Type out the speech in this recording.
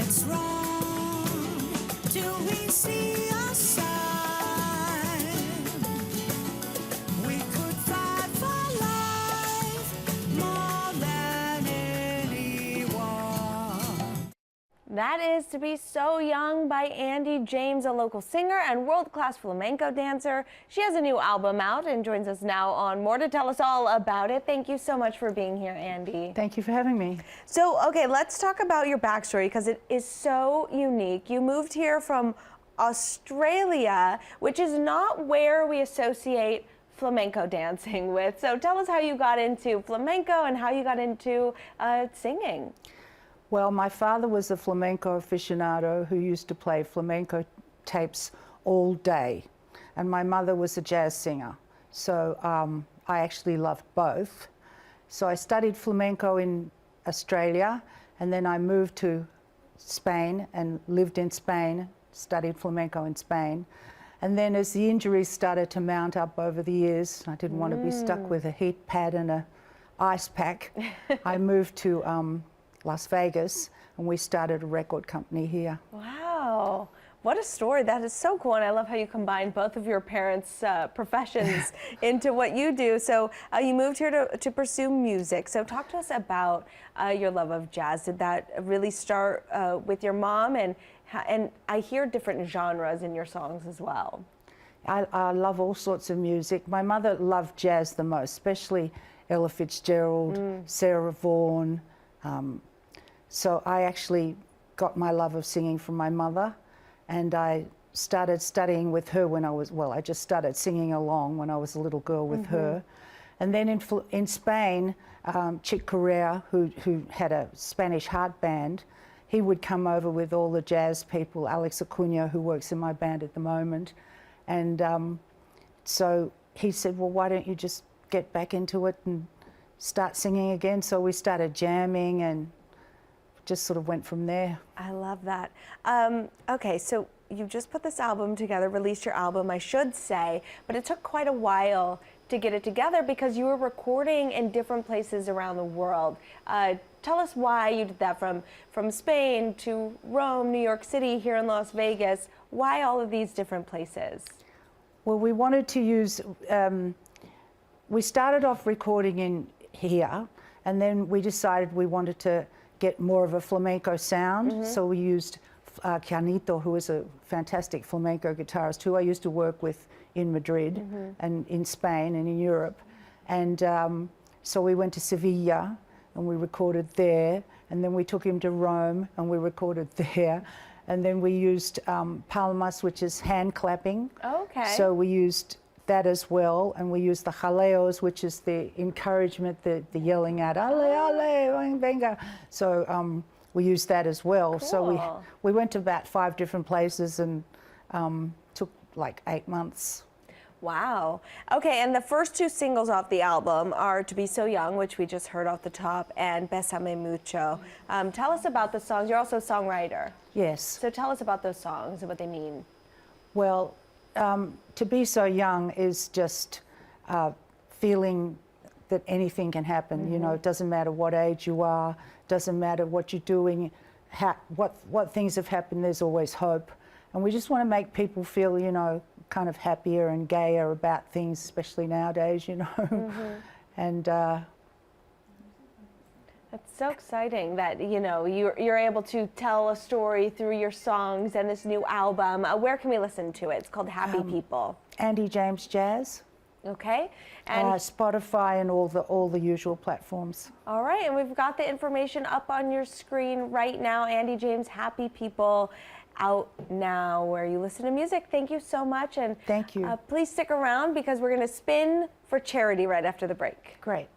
What's wrong till we see a sign? We could fight for life more than anyone. That is To Be So Young by Andy James, a local singer and world-class flamenco dancer. She has a new album out and joins us now on More to tell us all about it. Thank you so much for being here, Andy. Thank you for having me. So, okay, let's talk about your backstory because it is so unique. You moved here from Australia, which is not where we associate flamenco dancing with. So tell us how you got into flamenco and how you got into singing. Well, my father was a flamenco aficionado who used to play flamenco tapes all day. And my mother was a jazz singer. So I actually loved both. So I studied flamenco in Australia, and then I moved to Spain and lived in Spain, studied flamenco in Spain. And then as the injuries started to mount up over the years, I didn't want to be stuck with a heat pad and a ice pack. I moved to Las Vegas, and we started a record company here. Wow. What a story. That is so cool. And I love how you combine both of your parents' professions into what you do. So you moved here to pursue music. So talk to us about your love of jazz. Did that really start with your mom? And I hear different genres in your songs as well. I love all sorts of music. My mother loved jazz the most, especially Ella Fitzgerald, Sarah Vaughan. So I actually got my love of singing from my mother, and I started studying with her when I was, well, I just started singing along when I was a little girl with her. And then in Spain, Chick Corea, who had a Spanish heart band, he would come over with all the jazz people, Alex Acuna, who works in my band at the moment. And so he said, well, why don't you just get back into it and start singing again? So we started jamming and just sort of went from there. I love that. Okay, so you just put this album together, released your album, I should say, but it took quite a while to get it together because you were recording in different places around the world. Tell us why you did that, from Spain to Rome, New York City, here in Las Vegas. Why all of these different places? Well, we wanted to use, we started off recording in here, and then we decided we wanted to get more of a flamenco sound. So we used Canito, who is a fantastic flamenco guitarist who I used to work with in Madrid and in Spain and in Europe. And so we went to Sevilla and we recorded there, and then we took him to Rome and we recorded there. And then we used palmas, which is hand clapping. Okay. So we used that as well, and we used the jaleos, which is the encouragement, the yelling out, ale, ale, venga. So we used that as well. Cool. So we went to about 5 different places and took like 8 months. Wow. Okay, and the first 2 singles off the album are To Be So Young, which we just heard off the top, and Bésame Mucho. Tell us about the songs. You're also a songwriter. Yes. So tell us about those songs and what they mean. Well, To Be So Young is just feeling that anything can happen. You know, it doesn't matter what age you are, doesn't matter what you're doing, what things have happened, there's always hope. And we just want to make people feel, you know, kind of happier and gayer about things, especially nowadays, you know. And it's so exciting that, you know, you're able to tell a story through your songs and this new album. Where can we listen to it? It's called Happy People. Andy James Jazz. Okay. And Spotify and all the usual platforms. all right, and we've got the information up on your screen right now. Andy James, Happy People, out now where you listen to music. Thank you so much, and thank you. Please stick around because we're going to spin for charity right after the break. Great.